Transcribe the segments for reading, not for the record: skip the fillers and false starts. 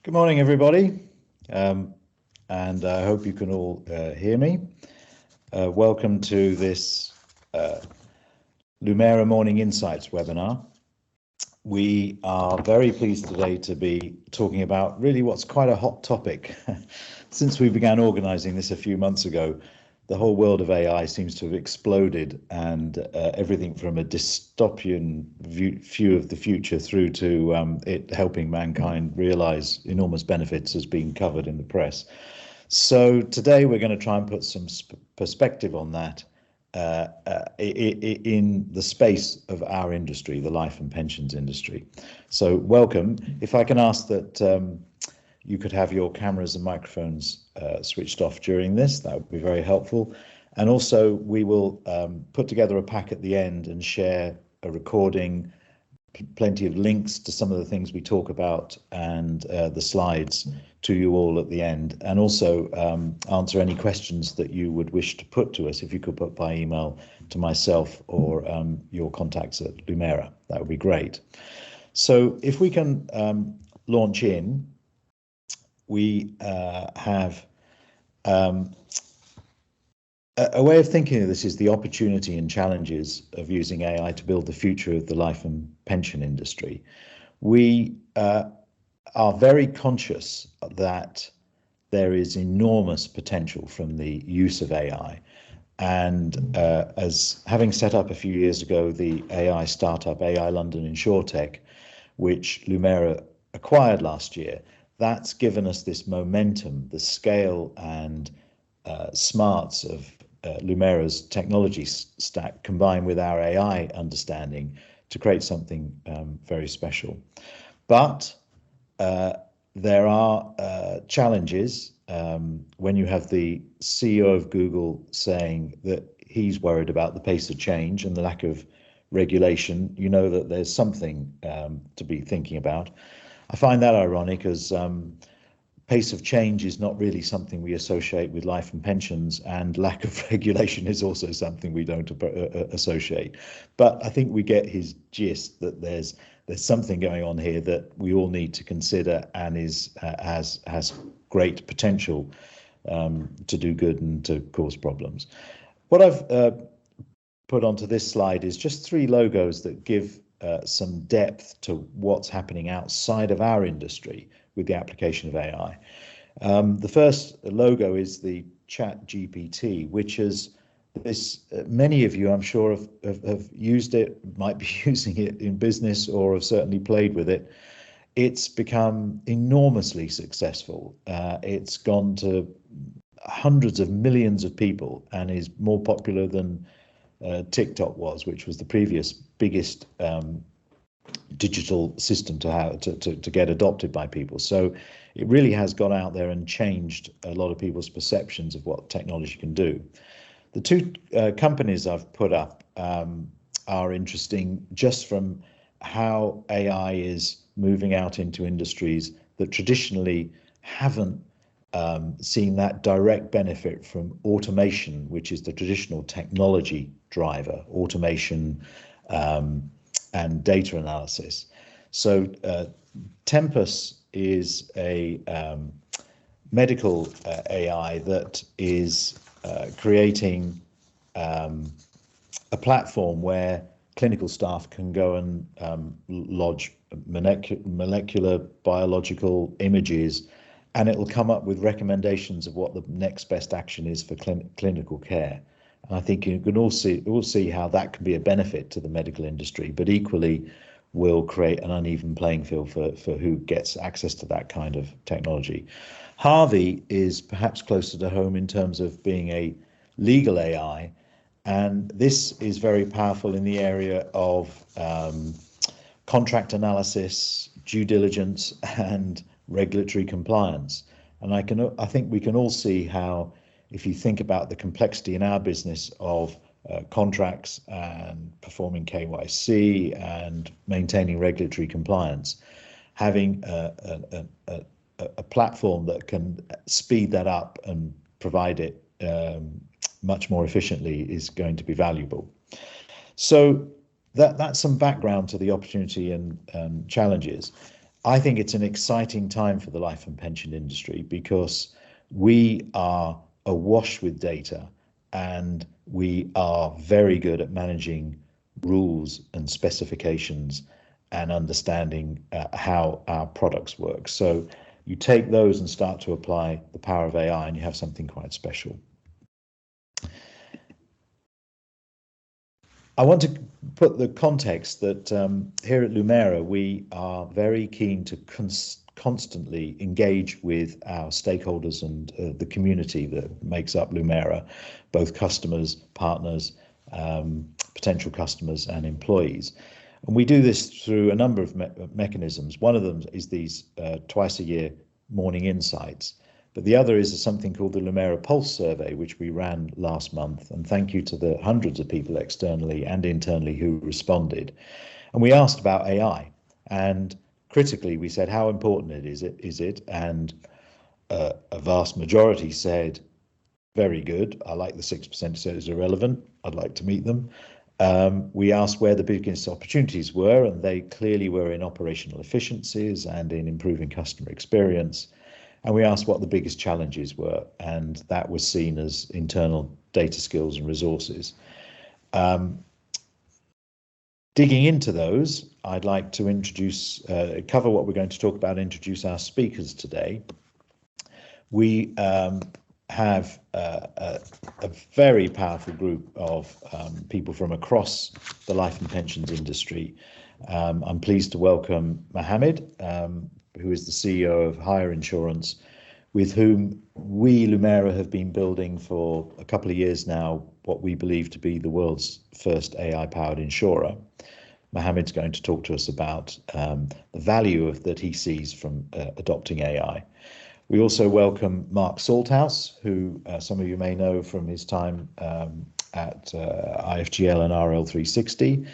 Good morning, everybody, and I hope you can all hear me. Welcome to this Lumera Morning Insights webinar. We are very pleased today to be talking about really what's quite a hot topic. Since we began organising this a few months ago, the whole world of AI seems to have exploded, and everything from a dystopian view of the future through to it helping mankind realise enormous benefits has been covered in the press. So today we're going to try and put some perspective on that in the space of our industry, the life and pensions industry. So welcome. If I can ask that you could have your cameras and microphones switched off during this, that would be very helpful. And also we will put together a pack at the end and share a recording, plenty of links to some of the things we talk about, and the slides to you all at the end, and also answer any questions that you would wish to put to us. If you could put by email to myself or your contacts at Lumera, that would be great. So if we can launch in, we have a way of thinking of this is the opportunity and challenges of using AI to build the future of the life and pension industry. We are very conscious that there is enormous potential from the use of AI. And as having set up a few years ago the AI startup AI London InsurTech, which Lumera acquired last year, that's given us this momentum, the scale and smarts of Lumera's technology stack combined with our AI understanding to create something very special. But there are challenges when you have the CEO of Google saying that he's worried about the pace of change and the lack of regulation. You know that there's something to be thinking about. I find that ironic, as pace of change is not really something we associate with life and pensions, and lack of regulation is also something we don't associate. But I think we get his gist that there's something going on here that we all need to consider, and has great potential to do good and to cause problems. What I've put onto this slide is just 3 logos that give some depth to what's happening outside of our industry with the application of AI. The first logo is the ChatGPT, which is this. Many of you, I'm sure, have used it, might be using it in business, or have certainly played with it. It's become enormously successful. It's gone to hundreds of millions of people and is more popular than TikTok was, which was the previous biggest digital system to get adopted by people. So it really has gone out there and changed a lot of people's perceptions of what technology can do. The 2 companies I've put up are interesting just from how AI is moving out into industries that traditionally haven't seen that direct benefit from automation, which is the traditional technology driver, automation and data analysis. So Tempus is a medical AI that is creating a platform where clinical staff can go and lodge molecular biological images, and it will come up with recommendations of what the next best action is for clinical care. And I think you can all see how that can be a benefit to the medical industry, but equally will create an uneven playing field for who gets access to that kind of technology. Harvey is perhaps closer to home in terms of being a legal AI, and this is very powerful in the area of contract analysis, due diligence, and regulatory compliance. And I think we can all see how, if you think about the complexity in our business of contracts and performing KYC and maintaining regulatory compliance, having a platform that can speed that up and provide it much more efficiently is going to be valuable. So that's some background to the opportunity and challenges. I think it's an exciting time for the life and pension industry because we are awash with data and we are very good at managing rules and specifications and understanding how our products work. So you take those and start to apply the power of AI and you have something quite special. I want to put the context that here at Lumera, we are very keen to constantly engage with our stakeholders and the community that makes up Lumera, both customers, partners, potential customers and employees. And we do this through a number of mechanisms. One of them is these twice a year morning insights. But the other is something called the Lumera Pulse Survey, which we ran last month. And thank you to the hundreds of people externally and internally who responded. And we asked about AI. And critically, we said, how important is it? And a vast majority said, very good. I like the 6% said it's irrelevant. I'd like to meet them. We asked where the biggest opportunities were, and they clearly were in operational efficiencies and in improving customer experience. And we asked what the biggest challenges were, and that was seen as internal data skills and resources. Digging into those, I'd like to cover what we're going to talk about, introduce our speakers today. We have a very powerful group of people from across the life and pensions industry. I'm pleased to welcome Mohammed, who is the CEO of Hire Insurance, with whom we, Lumera, have been building for a couple of years now what we believe to be the world's first AI-powered insurer. Mohammed's going to talk to us about the value that he sees from adopting AI. We also welcome Mark Salthouse, who some of you may know from his time at IFGL and RL360.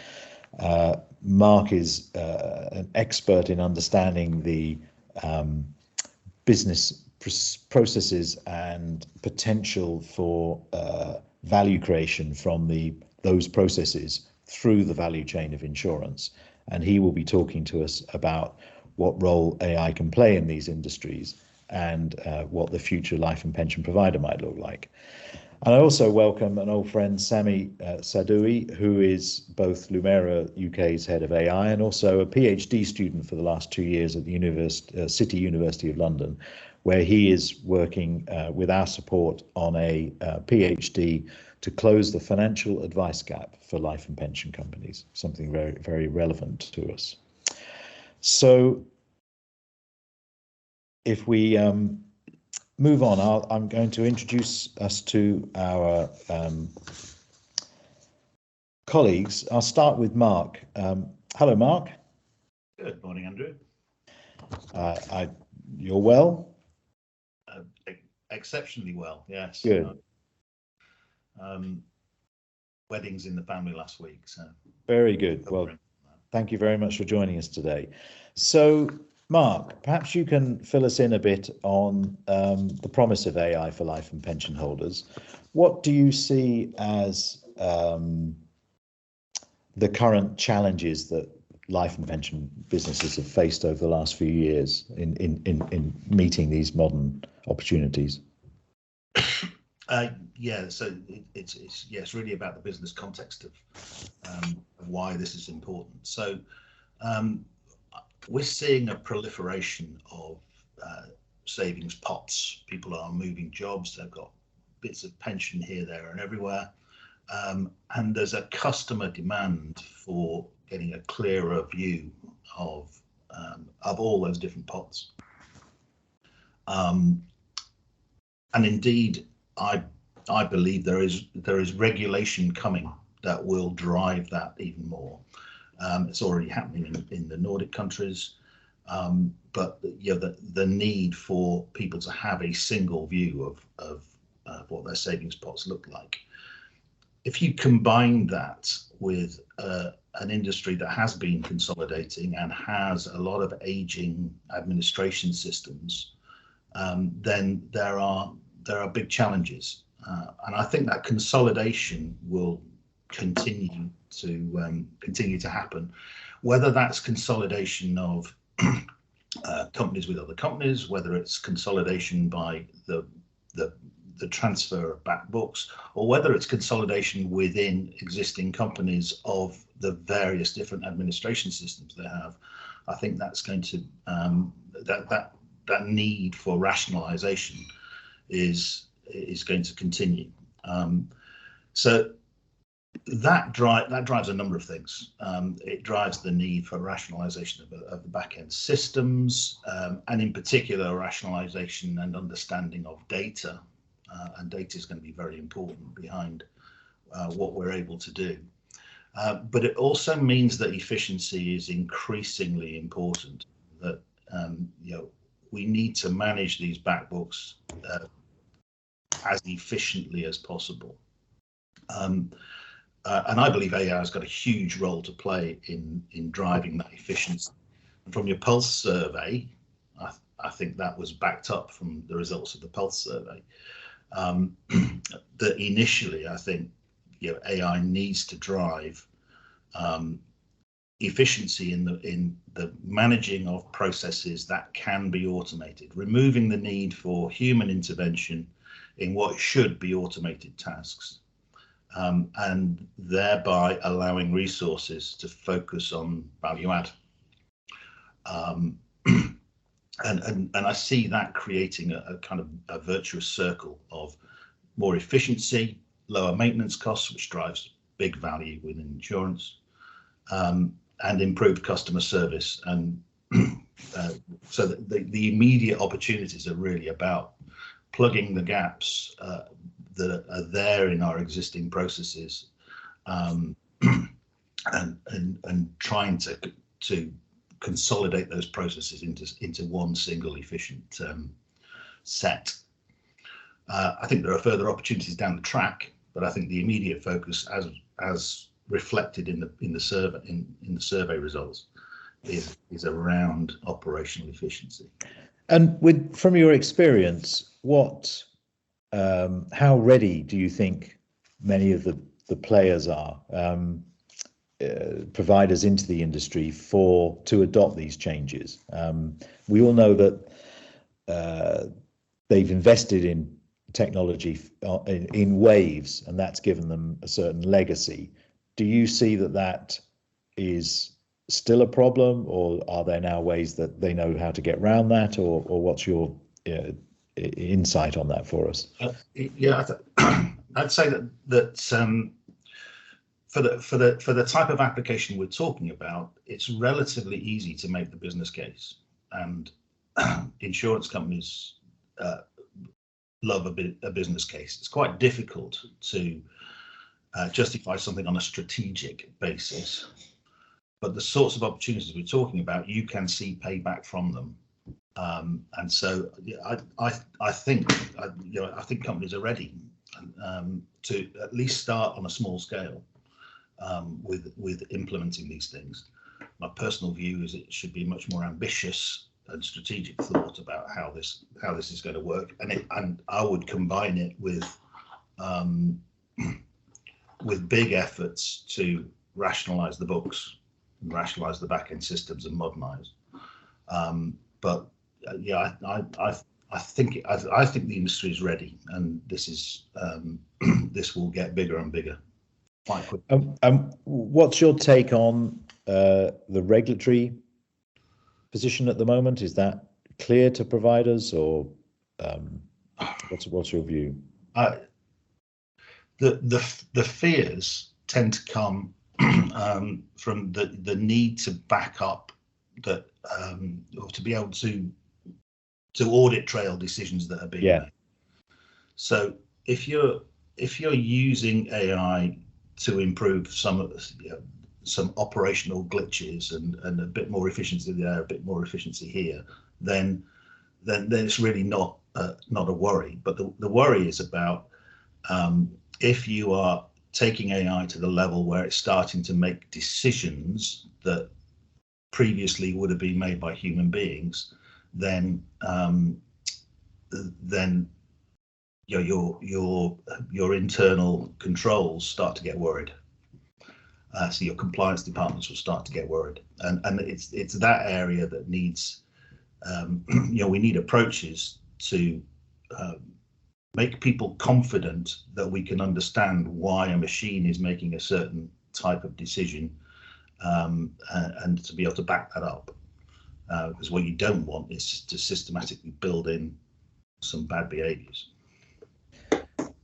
Mark is an expert in understanding the business processes and potential for value creation from those processes through the value chain of insurance. And he will be talking to us about what role AI can play in these industries and what the future life and pension provider might look like. And I also welcome an old friend, Sami Sadoui, who is both Lumera UK's head of AI and also a PhD student for the last 2 years at the City University of London, where he is working with our support on a PhD to close the financial advice gap for life and pension companies, something very, very relevant to us. So if we move on, I'm going to introduce us to our colleagues. I'll start with Mark. Hello, Mark. Good morning, Andrew. You're well? Exceptionally well, yes. Good. Weddings in the family last week, so. Very good. Well, thank you very much for joining us today. So, Mark, perhaps you can fill us in a bit on the promise of AI for life and pension holders. What do you see as the current challenges that life and pension businesses have faced over the last few years in meeting these modern opportunities? Yeah, so it's really about the business context of why this is important. So we're seeing a proliferation of savings pots. People are moving jobs, they've got bits of pension here, there and everywhere. And there's a customer demand for getting a clearer view of all those different pots. And indeed, I believe there is regulation coming that will drive that even more. It's already happening in the Nordic countries, but the need for people to have a single view of what their savings pots look like. If you combine that with an industry that has been consolidating and has a lot of aging administration systems, then there are big challenges, and I think that consolidation will continue to happen. Whether that's consolidation of companies with other companies, whether it's consolidation by the transfer of back books, or whether it's consolidation within existing companies of the various different administration systems they have. I think that's going to that need for rationalization is going to continue. So that drives a number of things. It drives the need for rationalization of the back-end systems, and in particular rationalization and understanding of data. And data is going to be very important behind what we're able to do. But it also means that efficiency is increasingly important, that we need to manage these back books as efficiently as possible. And I believe AI has got a huge role to play in driving that efficiency. And from your Pulse survey, I think that was backed up from the results of the Pulse survey, that initially I think AI needs to drive efficiency in the managing of processes that can be automated, removing the need for human intervention in what should be automated tasks, and thereby allowing resources to focus on value add. And I see that creating a kind of a virtuous circle of more efficiency, lower maintenance costs, which drives big value within insurance, and improved customer service. And so the immediate opportunities are really about plugging the gaps that are there in our existing processes, and trying to consolidate those processes into one single efficient set. I think there are further opportunities down the track, but I think the immediate focus, as reflected in the survey results, is around operational efficiency. And from your experience, how ready do you think many of the players are, providers into the industry, to adopt these changes? We all know that they've invested in technology in waves, and that's given them a certain legacy. Do you see that is still a problem, or are there now ways that they know how to get around that, or what's your insight on that for us? I'd say that for the type of application we're talking about, it's relatively easy to make the business case, and insurance companies love a business case. It's quite difficult to justify something on a strategic basis, but the sorts of opportunities we're talking about, you can see payback from them. And so I think companies are ready to at least start on a small scale with implementing these things. My personal view is it should be much more ambitious and strategic thought about how this is going to work, and I would combine it with big efforts to rationalize the books, and rationalize the back end systems, and modernize. But I think the industry is ready, and this will get bigger and bigger quite quickly. What's your take on the regulatory position at the moment? Is that clear to providers, or what's your view? The fears tend to come from the need to back up that, or to be able to audit trail decisions that are being made. So if you're using AI to improve some operational glitches and a bit more efficiency there, a bit more efficiency here, then it's really not a worry. But the worry is about if you are taking AI to the level where it's starting to make decisions that previously would have been made by human beings, then your internal controls start to get worried. So your compliance departments will start to get worried, and it's that area that needs We need approaches to make people confident that we can understand why a machine is making a certain type of decision, and to be able to back that up. Because what you don't want is to systematically build in some bad behaviors.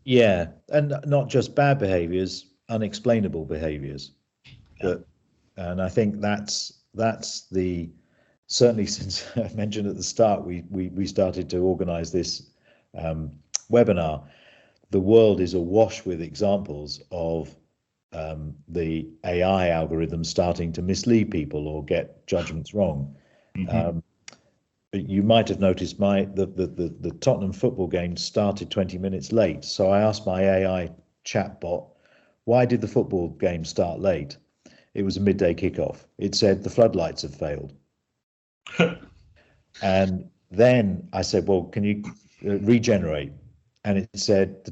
Yeah, and not just bad behaviors, unexplainable behaviors. Yeah. And I think that's the, certainly since I mentioned at the start, we started to organize this webinar. The world is awash with examples of the AI algorithms starting to mislead people or get judgments wrong. Mm-hmm. You might have noticed the Tottenham football game started 20 minutes late. So I asked my AI chatbot, why did the football game start late? It was a midday kickoff. It said the floodlights have failed. And then I said, well, can you regenerate? And it said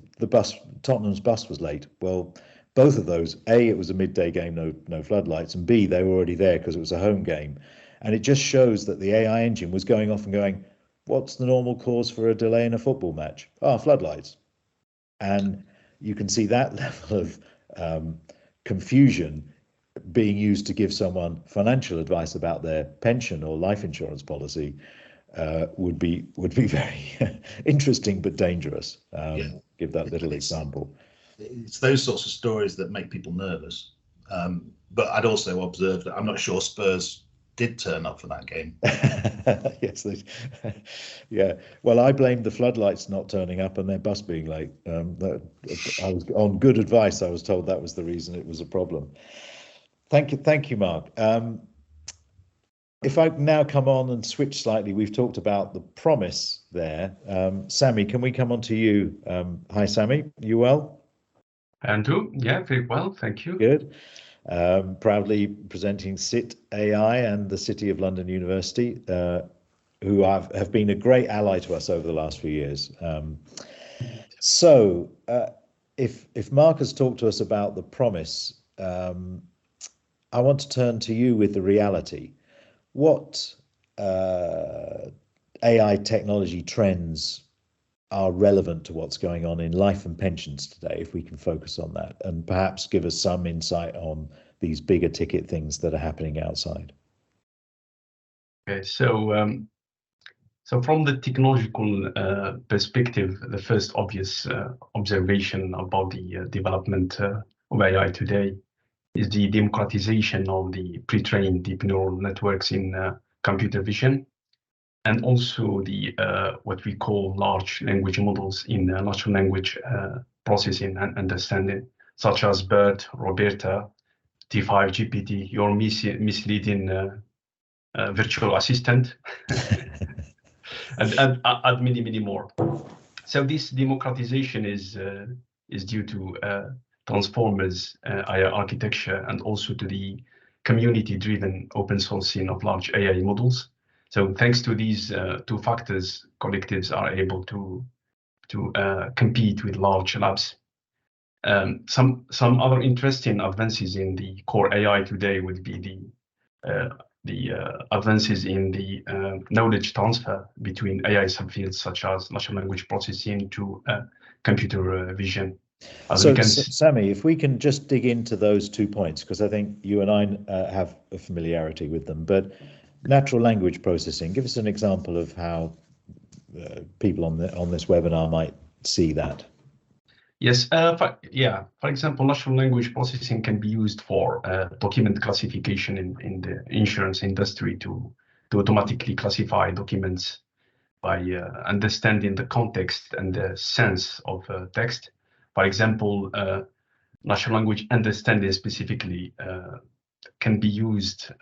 Tottenham's bus was late. Well, both of those, A, it was a midday game, no floodlights, and B, they were already there because it was a home game. And it just shows that the AI engine was going off and going, what's the normal cause for a delay in a football match? Floodlights. And you can see that level of confusion being used to give someone financial advice about their pension or life insurance policy would be very interesting but dangerous. Give that little example. It's those sorts of stories that make people nervous. But I'd also observed that I'm not sure Spurs did turn up for that game. Yes, yeah. Well, I blamed the floodlights not turning up and their bus being late. I was on good advice. I was told that was the reason it was a problem. Thank you, Mark. If I now come on and switch slightly, we've talked about the promise there. Sammy, can we come on to you? Hi, Sammy. You well? Andrew, yeah, very well, thank you. Good. Proudly presenting SIT AI and the City of London University, who have been a great ally to us over the last few years. So if Mark has talked to us about the promise, I want to turn to you with the reality. What AI technology trends are relevant to what's going on in life and pensions today, if we can focus on that, and perhaps give us some insight on these bigger ticket things that are happening outside? Okay, so from the technological perspective, the first obvious observation about the development of AI today is the democratization of the pre-trained deep neural networks in computer vision, and also the what we call large language models in natural language processing and understanding, such as BERT, Roberta, T5 GPT, your misleading virtual assistant, and many more. So this democratization is due to Transformers AI architecture, and also to the community-driven open sourcing of large AI models. So thanks to these two factors, collectives are able to compete with large labs. Some other interesting advances in the core AI today would be the advances in the knowledge transfer between AI subfields such as natural language processing to computer vision. So, Sammy, if we can just dig into those 2 points, because I think you and I have a familiarity with them, but natural language processing, give us an example of how people on this webinar might see that. Yes, for example, natural language processing can be used for document classification in the insurance industry to automatically classify documents by understanding the context and the sense of text. For example, natural language understanding specifically can be used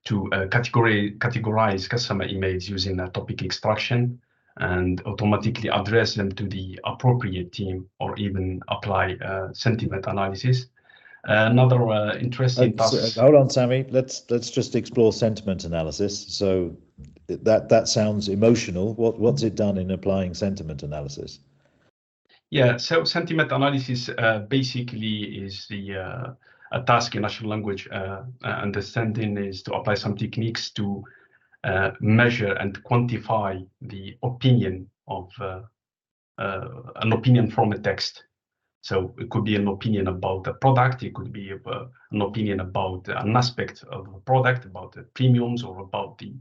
to categorize customer emails using a topic extraction and automatically address them to the appropriate team, or even apply sentiment analysis. Another interesting task. Hold on, Sammy. Let's just explore sentiment analysis. So that sounds emotional. What's it done in applying sentiment analysis? Yeah, so sentiment analysis basically is a task in natural language understanding, is to apply some techniques to measure and quantify the opinion of an opinion from a text. So it could be an opinion about the product, it could be an opinion about an aspect of the product, about the premiums, or about the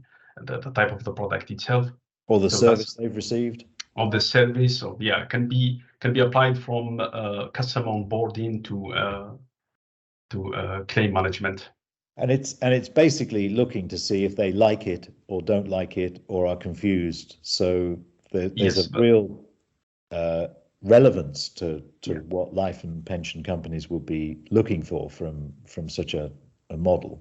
type of the product itself. Or the service they've received. Of the service, or yeah, can be applied from customer onboarding to claim management. And it's basically looking to see if they like it or don't like it or are confused. So there's a real relevance to what life and pension companies will be looking for from such a model.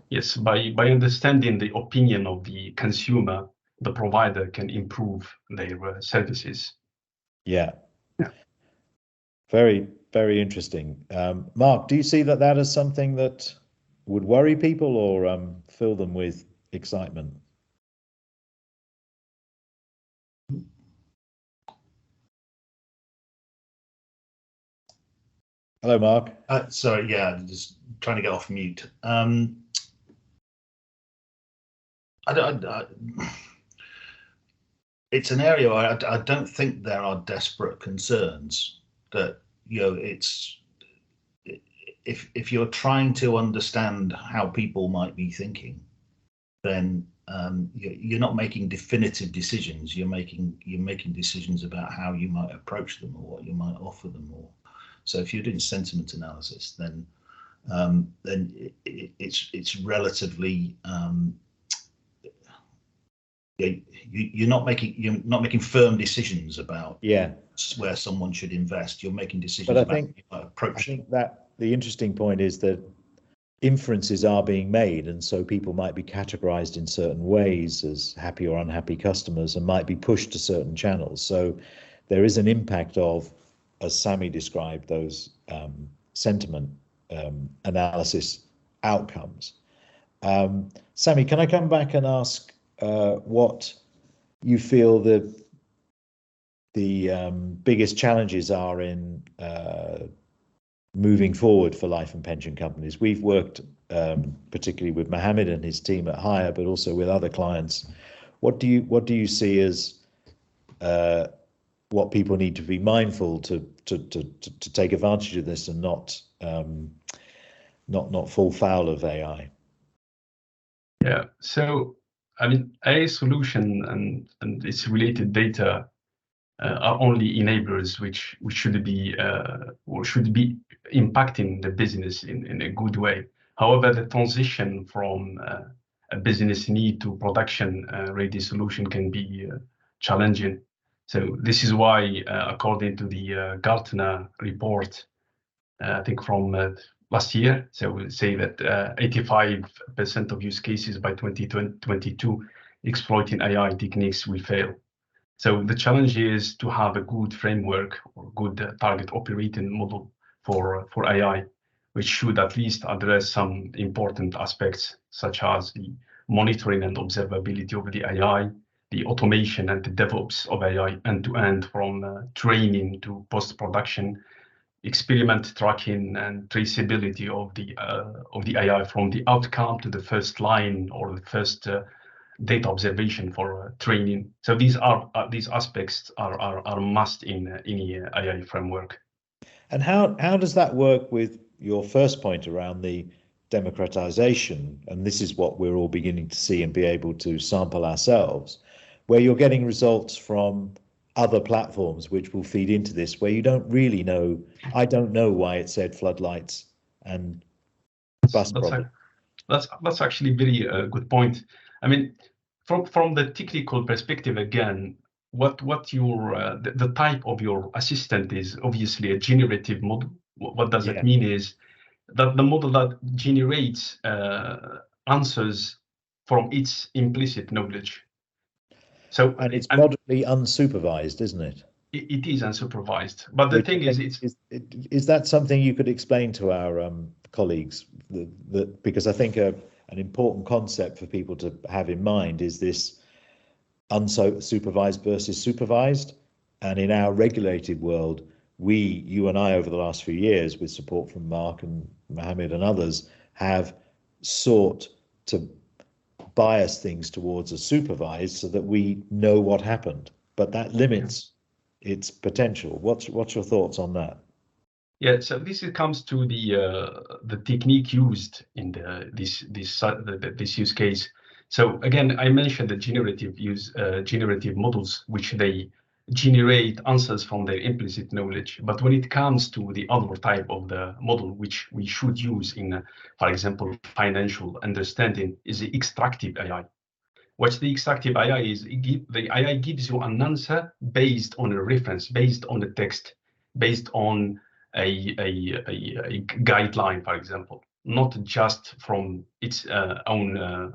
Yes, by understanding the opinion of the consumer, the provider can improve their services. Yeah. Very, very interesting. Mark, do you see that as something that would worry people or fill them with excitement? Hello, Mark. Sorry, yeah, just trying to get off mute. It's an area where I don't think there are desperate concerns that, you know, it's if you're trying to understand how people might be thinking, then you're not making definitive decisions. You're making decisions about how you might approach them or what you might offer them. Or so if you're doing sentiment analysis, then it's relatively you're not making firm decisions about where someone should invest. You're making decisions about how you might approach. I think that the interesting point is that inferences are being made, and so people might be categorized in certain ways as happy or unhappy customers and might be pushed to certain channels. So there is an impact of, as Sami described, those sentiment analysis outcomes. Sami, can I come back and ask what you feel the biggest challenges are in moving forward for life and pension companies? We've worked particularly with Mohammed and his team at Hire, but also with other clients. What do you see as what people need to be mindful to take advantage of this and not fall foul of AI? Yeah, so I mean, AI solution and its related data are only enablers which should be impacting the business in a good way. However, the transition from a business need to production ready solution can be challenging. So this is why, according to the Gartner report, I think from last year, so we'll say that 85% of use cases by 2022 exploiting AI techniques will fail. So the challenge is to have a good framework or good target operating model for AI, which should at least address some important aspects, such as the monitoring and observability of the AI, the automation and the DevOps of AI end-to-end from training to post-production, experiment tracking and traceability of the AI from the outcome to the first line or the first data observation for training. So these aspects are must in any AI framework. And how does that work with your first point around the democratization? And this is what we're all beginning to see and be able to sample ourselves, where you're getting results from other platforms which will feed into this, where you don't really know. I don't know why it said floodlights and bus problem. That's actually very good point. I mean, from the technical perspective, again, what your the type of your assistant is obviously a generative model. What does it mean is that the model that generates answers from its implicit knowledge. So and it's moderately unsupervised, isn't it? It is unsupervised. But the thing is that something you could explain to our colleagues? Because I think an important concept for people to have in mind is this unsupervised versus supervised. And in our regulated world, you and I, over the last few years, with support from Mark and Mohammed and others, have sought to bias things towards a supervised so that we know what happened, but that limits its potential. What's your thoughts on that? Yeah, so comes to the technique used in this use case. So again, I mentioned the generative models, which they generate answers from their implicit knowledge. But when it comes to the other type of the model, which we should use in, for example, financial understanding, is the extractive AI. What the extractive AI is, the AI gives you an answer based on a reference, based on the text, based on a guideline, for example, not just from its own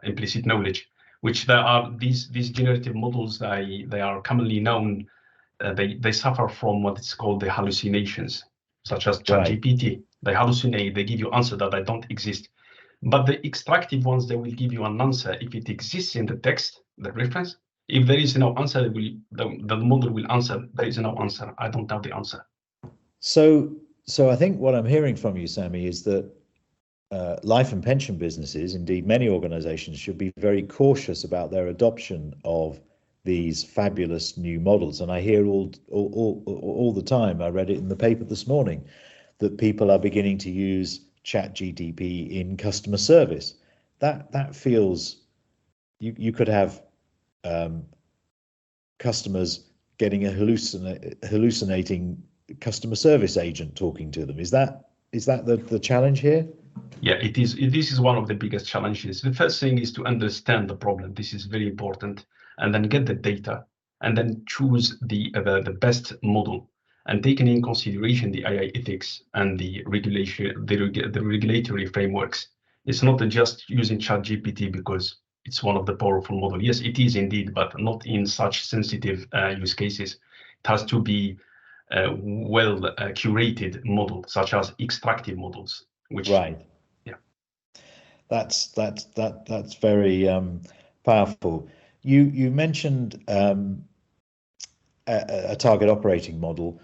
implicit knowledge. Which there are these generative models. They are commonly known. They suffer from what is called the hallucinations, such as ChatGPT. They hallucinate. They give you answers that don't exist. But the extractive ones, they will give you an answer if it exists in the text, the reference. If there is no answer, the model will answer, there is no answer. I don't have the answer. So I think what I'm hearing from you, Sami, is that life and pension businesses, indeed many organizations, should be very cautious about their adoption of these fabulous new models. And I hear all the time, I read it in the paper this morning, that people are beginning to use ChatGPT in customer service. That feels, you could have customers getting a hallucinating customer service agent talking to them. Is that the challenge here? Yeah, it is. This is one of the biggest challenges. The first thing is to understand the problem. This is very important, and then get the data, and then choose the best model, and taking in consideration the AI ethics and the regulation, the regulatory frameworks. It's not just using ChatGPT because it's one of the powerful models. Yes, it is indeed, but not in such sensitive use cases. It has to be well curated model, such as extractive models. Which, right. Yeah. That's very powerful. You mentioned a target operating model.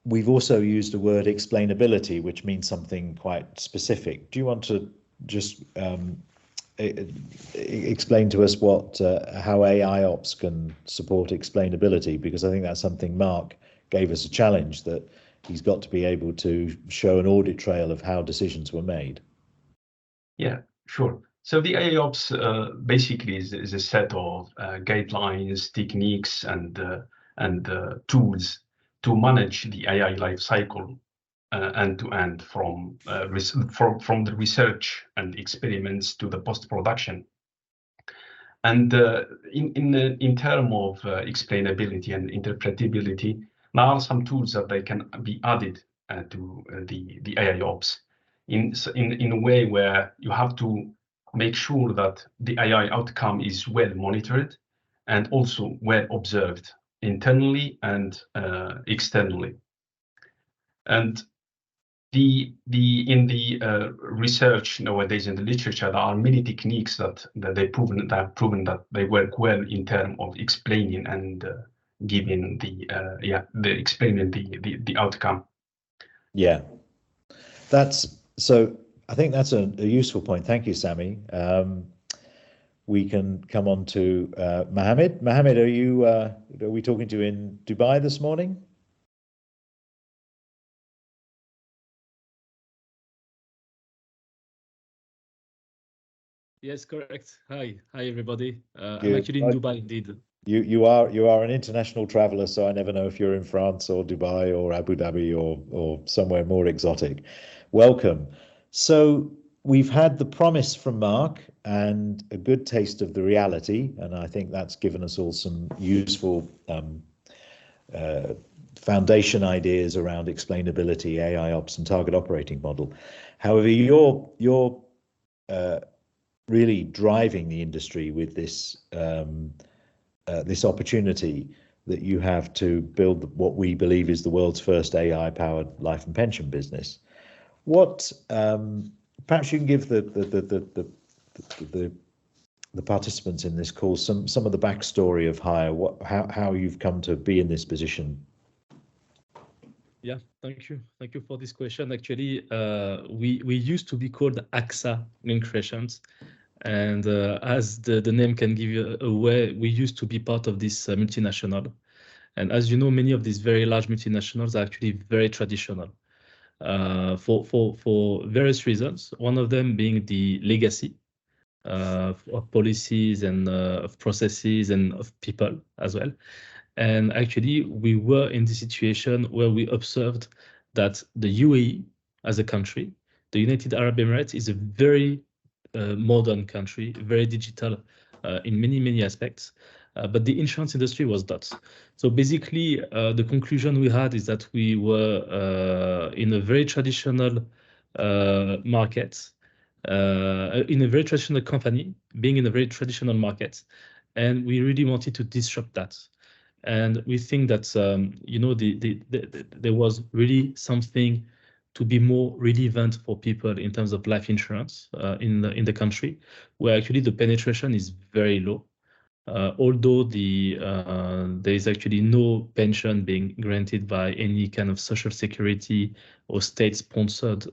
We've also used the word explainability, which means something quite specific. Do you want to just explain to us how AI ops can support explainability? Because I think that's something Mark gave us a challenge, that he's got to be able to show an audit trail of how decisions were made. Yeah, sure. So the AI ops basically is a set of guidelines, techniques, and tools to manage the AI life cycle end to end, from the research and experiments to the post production. And in terms of explainability and interpretability, there are some tools that they can be added to the AI ops in a way where you have to make sure that the AI outcome is well monitored and also well observed internally and externally. And in the research nowadays, in the literature, there are many techniques that have proven that they work well in terms of explaining and giving the explaining the outcome. Yeah, I think that's a useful point. Thank you, Sami. We can come on to Mohammed. Mohammed, are we talking to you in Dubai this morning? Yes, correct. Hi everybody. I'm actually in Dubai indeed. You are an international traveler, so I never know if you're in France or Dubai or Abu Dhabi or somewhere more exotic. Welcome. So we've had the promise from Mark and a good taste of the reality, and I think that's given us all some useful foundation ideas around explainability, AI ops, and target operating model. However, you're really driving the industry with this this opportunity that you have to build what we believe is the world's first AI-powered life and pension business. What perhaps you can give the participants in this call some of the backstory of Hire, how you've come to be in this position. Yeah, thank you for this question. Actually, we used to be called AXA Link Relations, And as the name can give you away, we used to be part of this multinational. And as you know, many of these very large multinationals are actually very traditional for various reasons. One of them being the legacy of policies and of processes and of people as well. And actually, we were in the situation where we observed that the UAE as a country, the United Arab Emirates, is a very modern country, very digital in many aspects. But the insurance industry was not. So basically, the conclusion we had is that we were in a very traditional market, in a very traditional company, being in a very traditional market, and we really wanted to disrupt that. And we think that you know there was really something to be more relevant for people in terms of life insurance in the country, where actually the penetration is very low. Although there is actually no pension being granted by any kind of social security or state-sponsored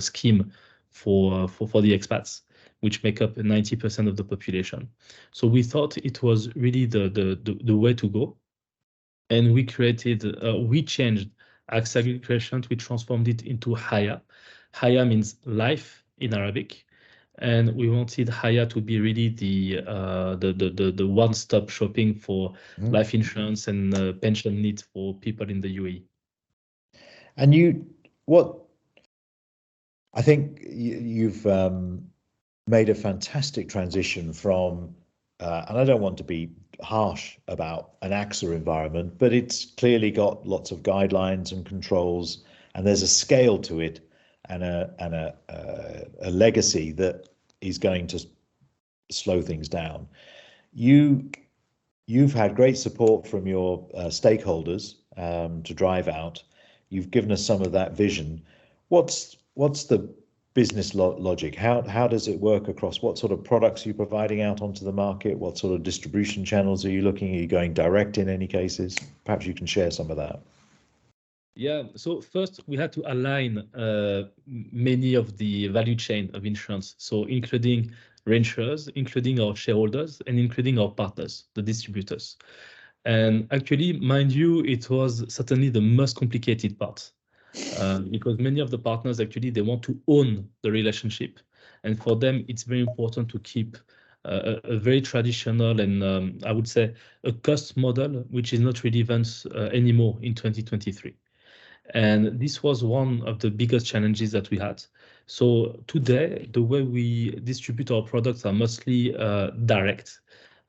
scheme for the expats, which make up 90% of the population. So we thought it was really the way to go, and we changed AXA Agriculture, we transformed it into Haya. Haya means life in Arabic. And we wanted Haya to be really the one-stop shopping for life insurance and pension needs for people in the UAE. And I think you've made a fantastic transition from, and I don't want to be harsh about an AXA environment, but it's clearly got lots of guidelines and controls, and there's a scale to it, and a legacy that is going to slow things down. You've had great support from your stakeholders to drive out. You've given us some of that vision. What's the business logic? How does it work across? What sort of products are you providing out onto the market? What sort of distribution channels are you looking? Are you going direct in any cases? Perhaps you can share some of that. Yeah, so first we had to align many of the value chain of insurance, so including reinsurers, including our shareholders, and including our partners, the distributors. And actually, mind you, it was certainly the most complicated part because many of the partners actually they want to own the relationship, and for them it's very important to keep a very traditional and I would say a cost model which is not relevant anymore in 2023. And this was one of the biggest challenges that we had. So today, the way we distribute our products are mostly direct,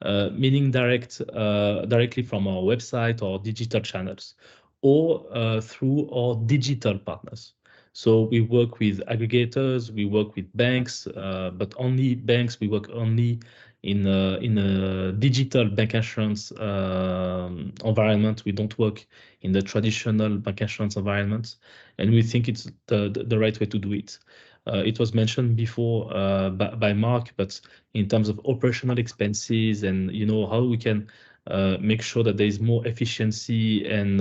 meaning directly from our website or digital channels, or through our digital partners. So we work with aggregators, we work with banks, but only banks. We work only in a digital bank insurance environment. We don't work in the traditional bank insurance environment, and we think it's the right way to do it. It was mentioned before by Mark, but in terms of operational expenses and how we can make sure that there is more efficiency and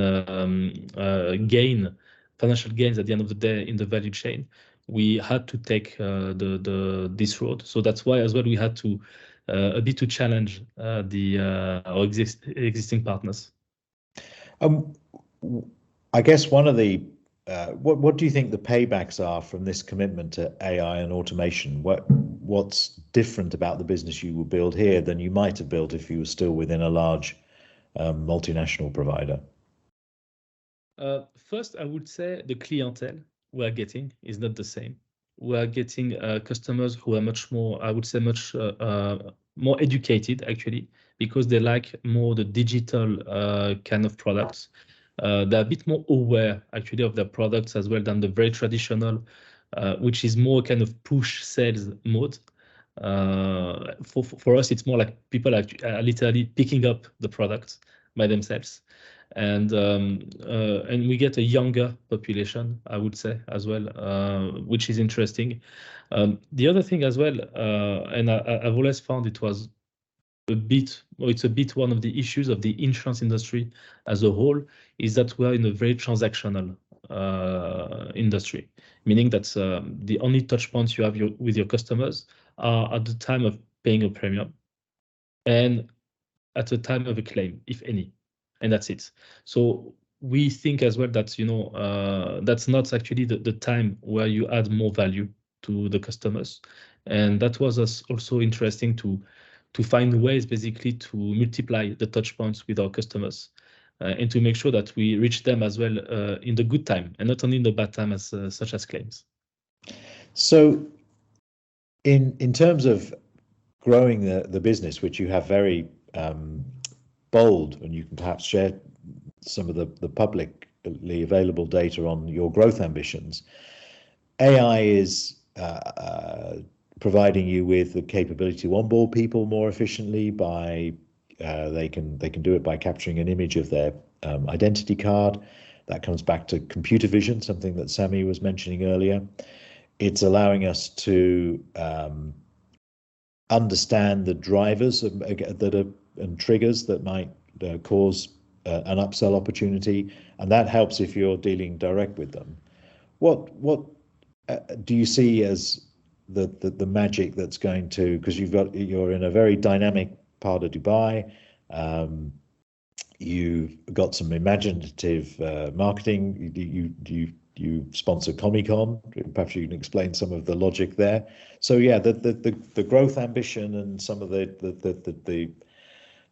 financial gains at the end of the day in the value chain, we had to take this road. So that's why as well we had to a bit to challenge our existing partners. I guess one of the what do you think the paybacks are from this commitment to AI and automation? What's different about the business you will build here than you might have built if you were still within a large multinational provider? First, I would say the clientele we are getting is not the same. We are getting customers who are much more, I would say, much more educated actually, because they like more the digital kind of products. They're a bit more aware actually of their products as well than the very traditional, which is more kind of push sales mode. For us, it's more like people are literally picking up the products by themselves. And we get a younger population, I would say, as well, which is interesting. The other thing as well, and I've always found it's a bit one of the issues of the insurance industry as a whole, is that we are in a very transactional industry, meaning that the only touch points you have with your customers are at the time of paying a premium and at the time of a claim, if any, and that's it. So we think as well that that's not actually the time where you add more value to the customers, and that was us also interesting to find ways basically to multiply the touch points with our customers and to make sure that we reach them as well in the good time and not only in the bad time, as such as claims. So in terms of growing the business, which you have very bold, and you can perhaps share some of the publicly available data on your growth ambitions, AI is providing you with the capability to onboard people more efficiently by they can do it by capturing an image of their identity card. That comes back to computer vision, something that Sami was mentioning earlier. It's allowing us to understand the drivers and triggers that might cause an upsell opportunity, and that helps if you're dealing direct with them. What do you see as the magic that's going to, because you're in a very dynamic part of Dubai, you've got some imaginative marketing, you sponsor Comic-Con, perhaps you can explain some of the logic there. So yeah, the growth ambition and some of the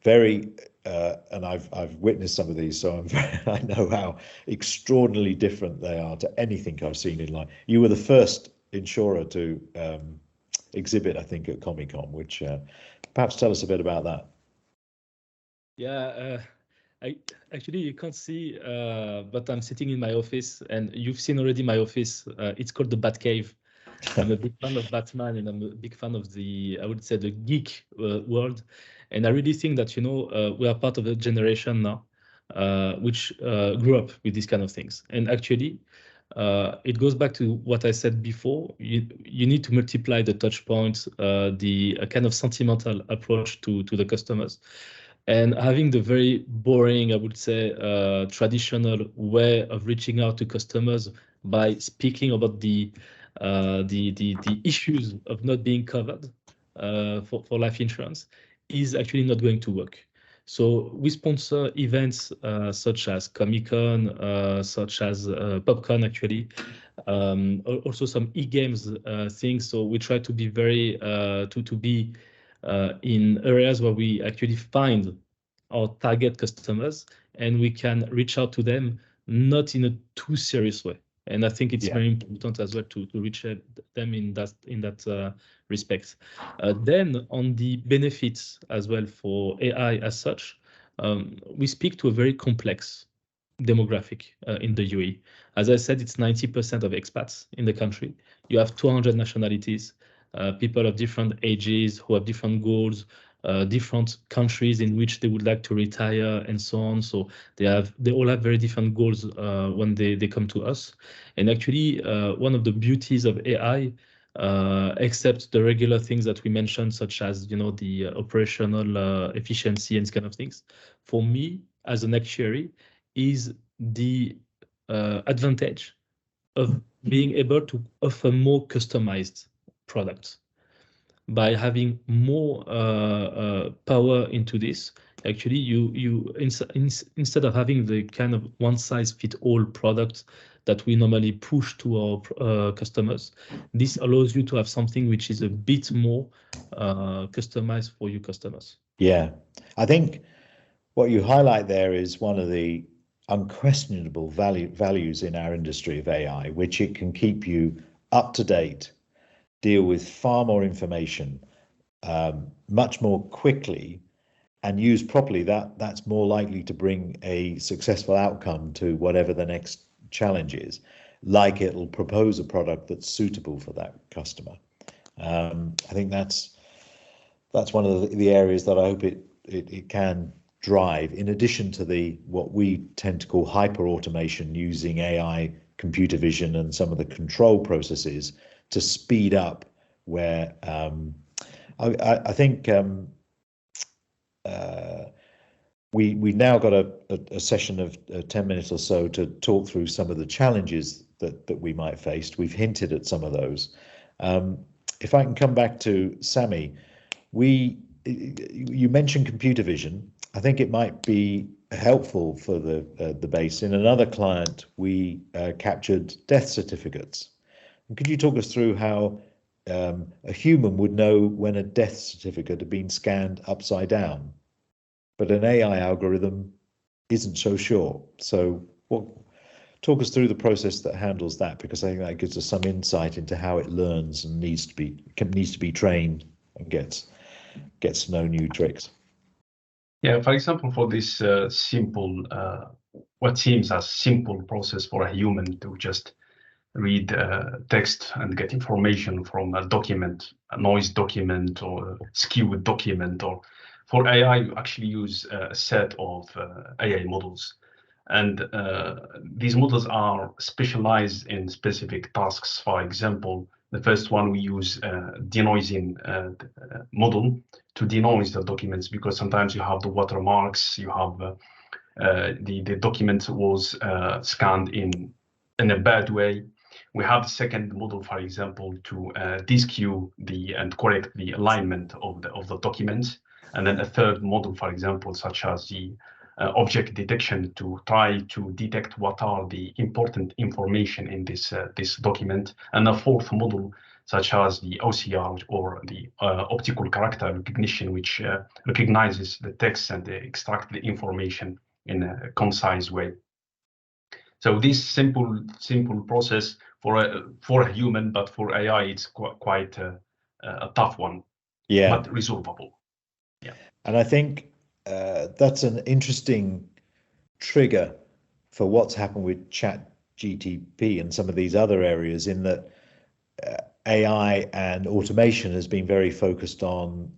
very and I've witnessed some of these, so I know how extraordinarily different they are to anything I've seen in life. You were the first insurer to exhibit, I think, at Comic-Con, which perhaps tell us a bit about that. Yeah, actually you can't see, but I'm sitting in my office, and you've seen already my office. It's called the Batcave. I'm a big fan of Batman, and I'm a big fan of I would say, the geek world. And I really think that, we are part of a generation now which grew up with these kind of things. And actually, it goes back to what I said before. You need to multiply the touch points, the kind of sentimental approach to the customers. And having the very boring, I would say, traditional way of reaching out to customers by speaking about the issues of not being covered for life insurance is actually not going to work. So we sponsor events such as Comic-Con, such as PopCon, actually, also some e-games things. So we try to be very to be in areas where we actually find our target customers and we can reach out to them, not in a too serious way. And I think it's very important as well to reach them in that respect. Then on the benefits as well for AI as such, we speak to a very complex demographic in the UAE. As I said, it's 90% of expats in the country. You have 200 nationalities, people of different ages who have different goals, different countries in which they would like to retire, and so on. So they all have very different goals when they come to us. And actually, one of the beauties of AI, except the regular things that we mentioned, such as the operational efficiency and kind of things, for me as an actuary, is the advantage of being able to offer more customized products. By having more power into this, actually, you instead of having the kind of one-size-fits-all product that we normally push to our customers, this allows you to have something which is a bit more customized for your customers. Yeah, I think what you highlight there is one of the unquestionable values in our industry of AI, which it can keep you up to date, deal with far more information much more quickly, and used properly. That's more likely to bring a successful outcome to whatever the next challenge is, like it'll propose a product that's suitable for that customer. I think that's one of the areas that I hope it can drive, in addition to what we tend to call hyper automation, using AI, computer vision, and some of the control processes to speed up where I think we now got a session of 10 minutes or so to talk through some of the challenges that we might face. We've hinted at some of those. If I can come back to Sami, you mentioned computer vision. I think it might be helpful for the base. In another client, we captured death certificates. And could you talk us through how a human would know when a death certificate had been scanned upside down, but an AI algorithm isn't so sure? So talk us through the process that handles that, because I think that gives us some insight into how it learns and needs to be trained and gets to know new tricks. Yeah, for example, for this simple, what seems as simple process for a human to just read text and get information from a document, a noise document or a skewed document, or for AI, you actually use a set of AI models. And these models are specialized in specific tasks. For example, the first one, we use denoising model to denoise the documents, because sometimes you have the watermarks, you have the document was scanned in a bad way. We have the second model, for example, to deskew and correct the alignment of the documents. And then a third model, for example, such as the object detection, to try to detect what are the important information in this document. And a fourth model, such as the OCR, or the optical character recognition, which recognizes the text and extract the information in a concise way. So this simple process for a human, but for AI, it's quite a tough one. Yeah, but resolvable. Yeah, and I think that's an interesting trigger for what's happened with ChatGPT and some of these other areas, in that AI and automation has been very focused on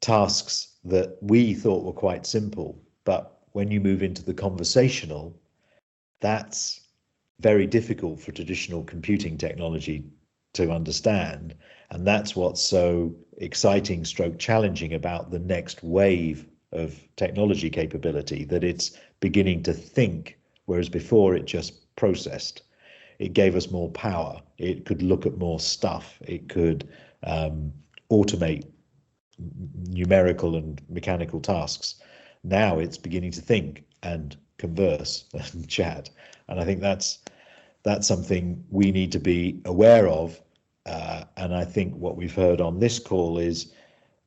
tasks that we thought were quite simple, but when you move into the conversational, that's very difficult for traditional computing technology to understand. And that's what's so exciting / challenging about the next wave of technology capability, that it's beginning to think, whereas before it just processed. It gave us more power. It could look at more stuff. It could automate numerical and mechanical tasks. Now it's beginning to think and converse and chat. And I think that's something we need to be aware of. And I think what we've heard on this call is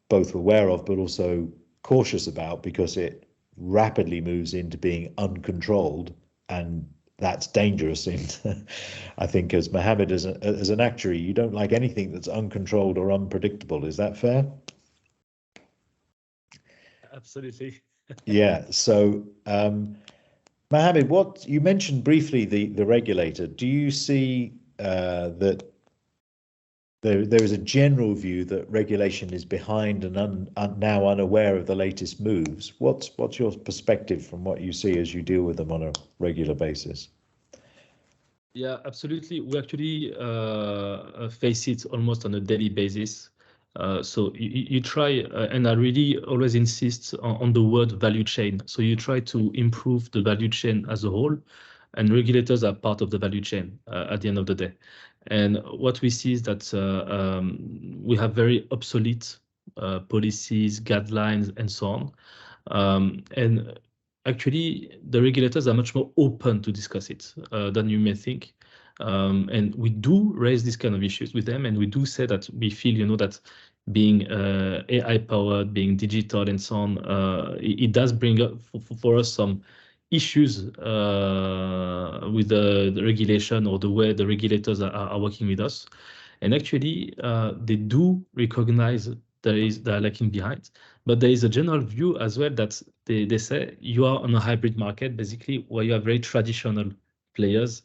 both aware of, but also cautious about, because it rapidly moves into being uncontrolled, and that's dangerous. I think, as Mohammed, as an actuary, you don't like anything that's uncontrolled or unpredictable. Is that fair? Absolutely. Yeah. So, Mohammed, what you mentioned briefly, the regulator. Do you see that there is a general view that regulation is behind and now unaware of the latest moves? What's your perspective from what you see as you deal with them on a regular basis? Yeah, absolutely. We actually face it almost on a daily basis. So you try, and I really always insist on the word value chain. So you try to improve the value chain as a whole, and regulators are part of the value chain at the end of the day. And what we see is that we have very obsolete policies, guidelines, and so on. And actually, the regulators are much more open to discuss it than you may think. And we do raise these kind of issues with them, and we do say that we feel, that being AI powered, being digital, and so on, it does bring up for us some issues with the regulation, or the way the regulators are working with us. And actually, they do recognize they're lacking behind, but there is a general view as well that they say you are on a hybrid market, basically, where you have very traditional players,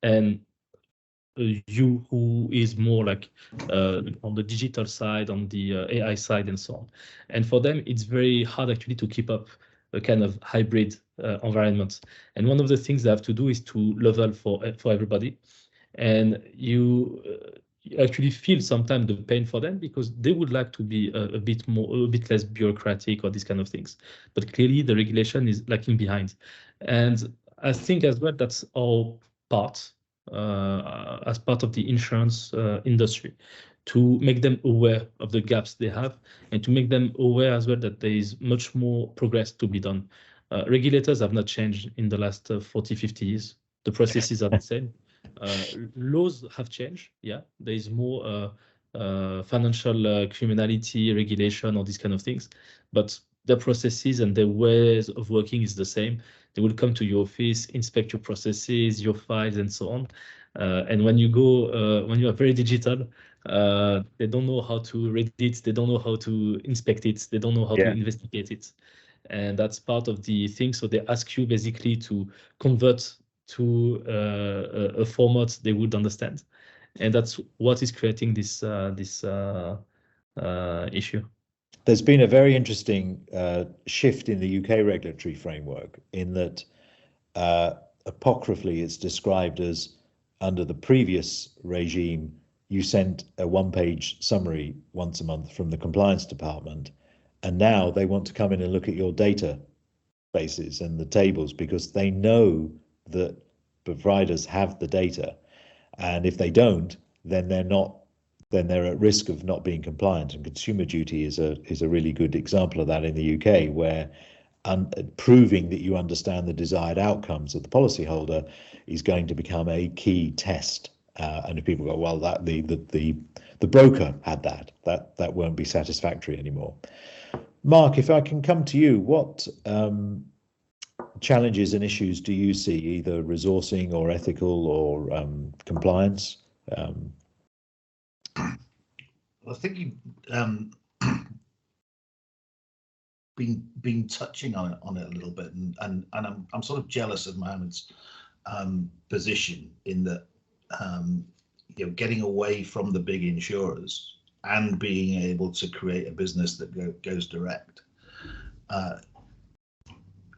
and you who is more like on the digital side, on the AI side, and so on. And for them, it's very hard actually to keep up a kind of hybrid environment. And one of the things they have to do is to level for everybody. And you actually feel sometimes the pain for them, because they would like to be a bit less bureaucratic or these kind of things. But clearly the regulation is lacking behind. And I think as well that's our part as part of the insurance industry, to make them aware of the gaps they have, and to make them aware as well that there is much more progress to be done. Regulators have not changed in the last 40, 50 years. The processes are the same. Laws have changed. Yeah, there is more financial criminality regulation or these kind of things, but the processes and the ways of working is the same. They will come to your office, inspect your processes, your files, and so on. And when you go, when you are very digital, they don't know how to read it, they don't know how to inspect it, they don't know how to investigate it. And that's part of the thing. So they ask you basically to convert to a format they would understand, and that's what is creating this issue. There's been a very interesting shift in the UK regulatory framework, in that apocryphally it's described as, under the previous regime, you sent a one-page summary once a month from the compliance department, and now they want to come in and look at your databases and the tables, because they know that providers have the data, and if they don't, then they're at risk of not being compliant. And Consumer Duty is a really good example of that in the UK, where proving that you understand the desired outcomes of the policyholder is going to become a key test. And if people go, well, that the broker had that won't be satisfactory anymore. Mark, if I can come to you, what challenges and issues do you see, either resourcing or ethical or compliance? I think you've been touching on it a little bit, and I'm sort of jealous of Mohammed's position in that, you know, getting away from the big insurers and being able to create a business that goes direct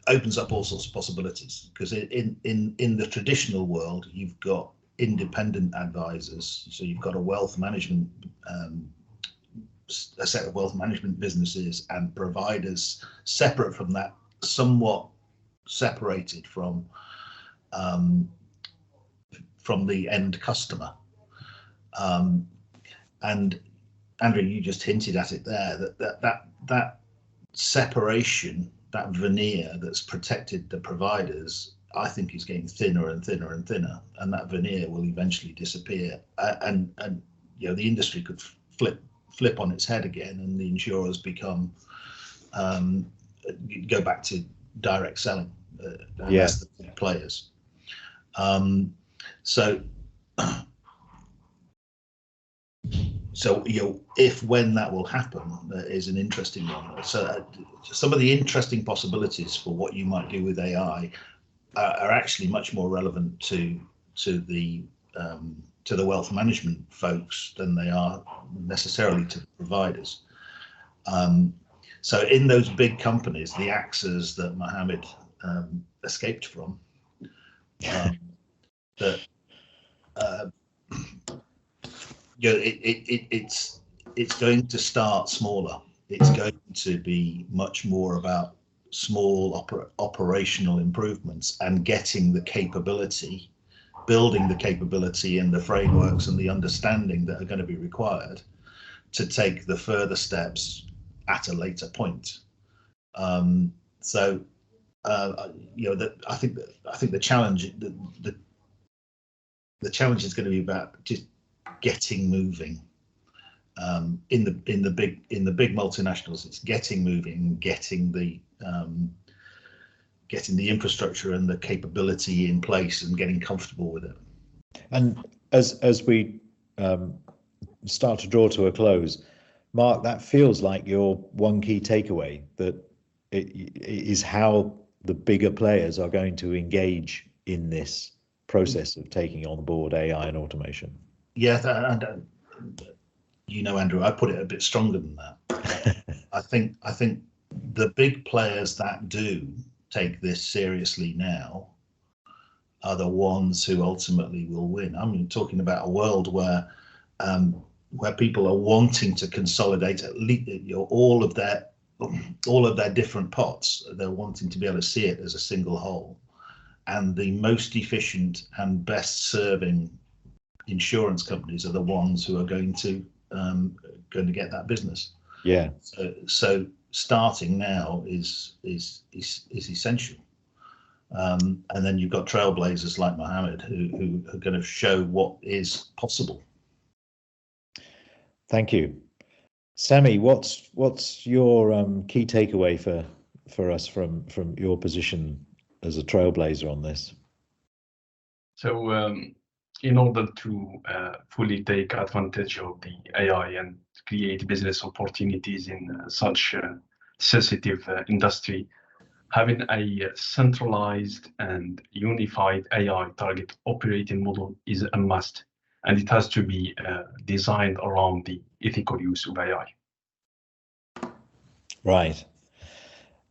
opens up all sorts of possibilities. Because in the traditional world, you've got independent advisors, so you've got a wealth management a set of wealth management businesses and providers separate from that, somewhat separated from the end customer. And Andrew, you just hinted at it there, that separation, that veneer that's protected the providers, I think is getting thinner and thinner and thinner, and that veneer will eventually disappear. And you know, the industry could flip on its head again, and the insurers become go back to direct selling. That's the players. So you know, when that will happen is an interesting one. So some of the interesting possibilities for what you might do with AI are actually much more relevant to the wealth management folks than they are necessarily to the providers. So in those big companies, the axes that Mohammed escaped from, you know, it's going to start smaller. It's going to be much more about small operational improvements and getting the capability, building the capability and the frameworks and the understanding that are going to be required to take the further steps at a later point. You know, I think the challenge the challenge is going to be about just getting moving. In the big multinationals, it's getting moving, getting the infrastructure and the capability in place and getting comfortable with it. And as we start to draw to a close, Mark, that feels like your one key takeaway, that it is how the bigger players are going to engage in this process of taking on board AI and automation. Yeah, and you know, Andrew, I put it a bit stronger than that. I think the big players that do take this seriously now are the ones who ultimately will win. I mean, talking about a world where where people are wanting to consolidate at least all of their different pots. They're wanting to be able to see it as a single whole, and the most efficient and best serving insurance companies are the ones who are going to get that business. Yeah. So starting now is essential. And then you've got trailblazers like Mohammed who are going to show what is possible. Thank you. Sammy, what's your key takeaway for us from your position as a trailblazer on this? So in order to fully take advantage of the AI and create business opportunities in such a sensitive industry, having a centralized and unified AI target operating model is a must, and it has to be designed around the ethical use of AI. Right.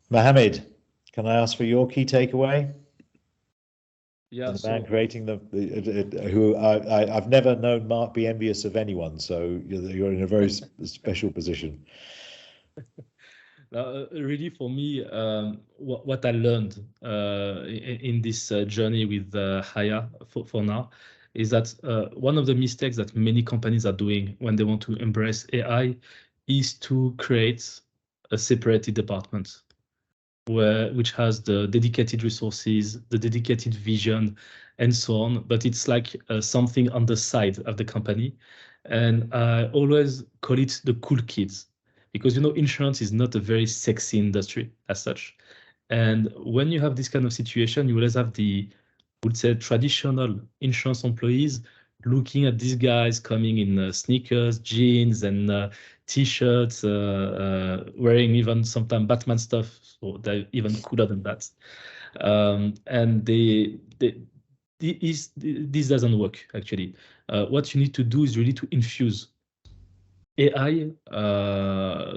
Mohammed, can I ask for your key takeaway? Yeah, the man creating who I've never known Mark be envious of anyone, so you're in a very special position. Really, for me, what I learned in this journey with Haya for now is that one of the mistakes that many companies are doing when they want to embrace AI is to create a separated department which has the dedicated resources, the dedicated vision, and so on. But it's like something on the side of the company. And I always call it the cool kids, because, you know, insurance is not a very sexy industry as such. And when you have this kind of situation, you always have the, I would say, traditional insurance employees looking at these guys coming in sneakers, jeans, and T-shirts, wearing even sometimes Batman stuff, so they're even cooler than that. And this doesn't work, actually. What you need to do is really to infuse AI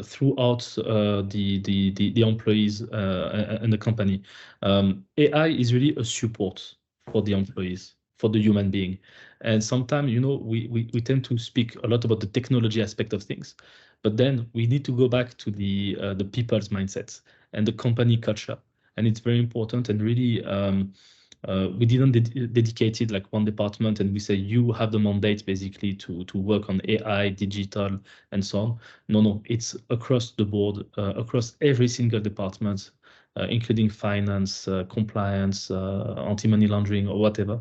throughout the employees and the company. AI is really a support for the employees, for the human being. And sometimes, you know, we tend to speak a lot about the technology aspect of things, but then we need to go back to the people's mindsets and the company culture. And it's very important. And really, we didn't dedicate it like one department and we say you have the mandate basically to work on AI, digital, and so on. No, it's across the board, across every single department, including finance, compliance, anti-money laundering, or whatever.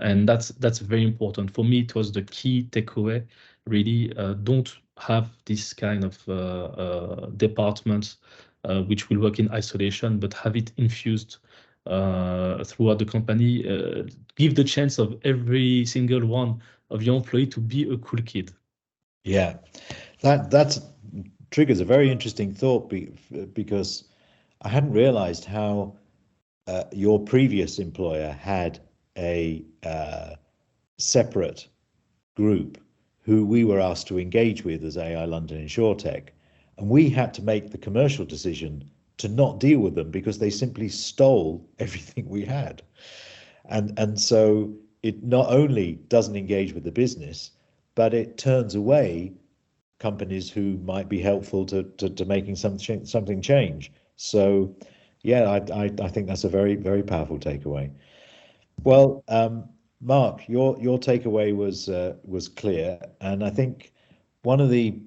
And that's very important. For me, it was the key takeaway. Really, don't have this kind of departments which will work in isolation, but have it infused throughout the company. Give the chance of every single one of your employee to be a cool kid. Yeah, that triggers a very interesting thought because I hadn't realized how your previous employer had a separate group who we were asked to engage with as AI London InsurTech, and we had to make the commercial decision to not deal with them because they simply stole everything we had. And so it not only doesn't engage with the business, but it turns away companies who might be helpful to making something change. So yeah, I think that's a very, very powerful takeaway. Well, Mark, your takeaway was clear, and I think one of the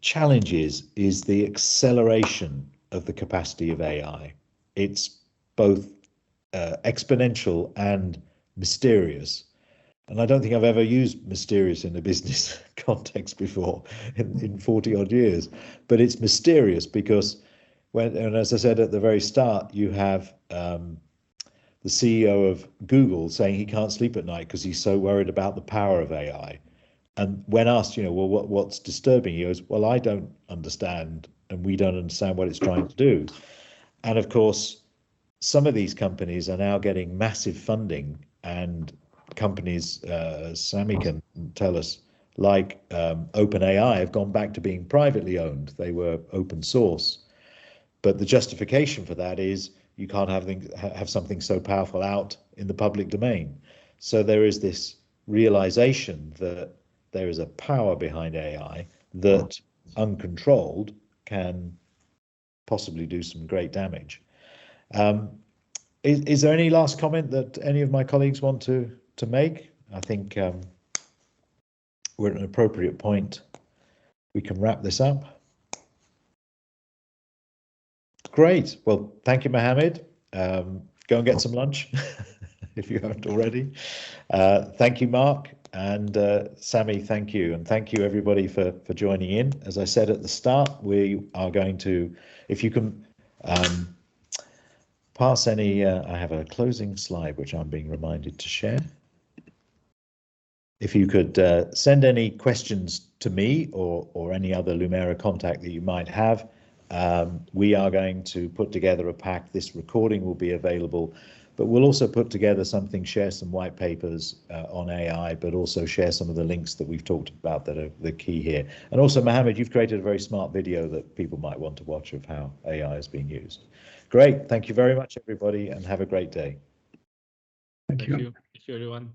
challenges is the acceleration of the capacity of AI. It's both exponential and mysterious. And I don't think I've ever used mysterious in a business context before in 40 odd years, but it's mysterious because and as I said at the very start, you have the CEO of Google saying he can't sleep at night because he's so worried about the power of AI. And when asked, well, what's disturbing you? He goes, well, I don't understand, and we don't understand what it's trying to do. And of course, some of these companies are now getting massive funding, and companies, Sammy can tell us, like OpenAI have gone back to being privately owned. They were open source. But the justification for that is you can't have something so powerful out in the public domain. So there is this realization that there is a power behind AI that, uncontrolled, can possibly do some great damage. Is there any last comment that any of my colleagues want to make? I think we're at an appropriate point. We can wrap this up. Great. Well, thank you, Mohammed. Go and get some lunch if you haven't already. Thank you, Mark. And Sami, thank you. And thank you, everybody, for joining in. As I said at the start, we are going to, if you can pass any, I have a closing slide, which I'm being reminded to share. If you could send any questions to me or any other Lumera contact that you might have, we are going to put together a pack. This recording will be available, but we'll also put together something, share some white papers on AI, but also share some of the links that we've talked about that are the key here. And also, Mohammed, you've created a very smart video that people might want to watch of how AI is being used. Great. Thank you very much, everybody, and have a great day. Thank you. Thank you, everyone.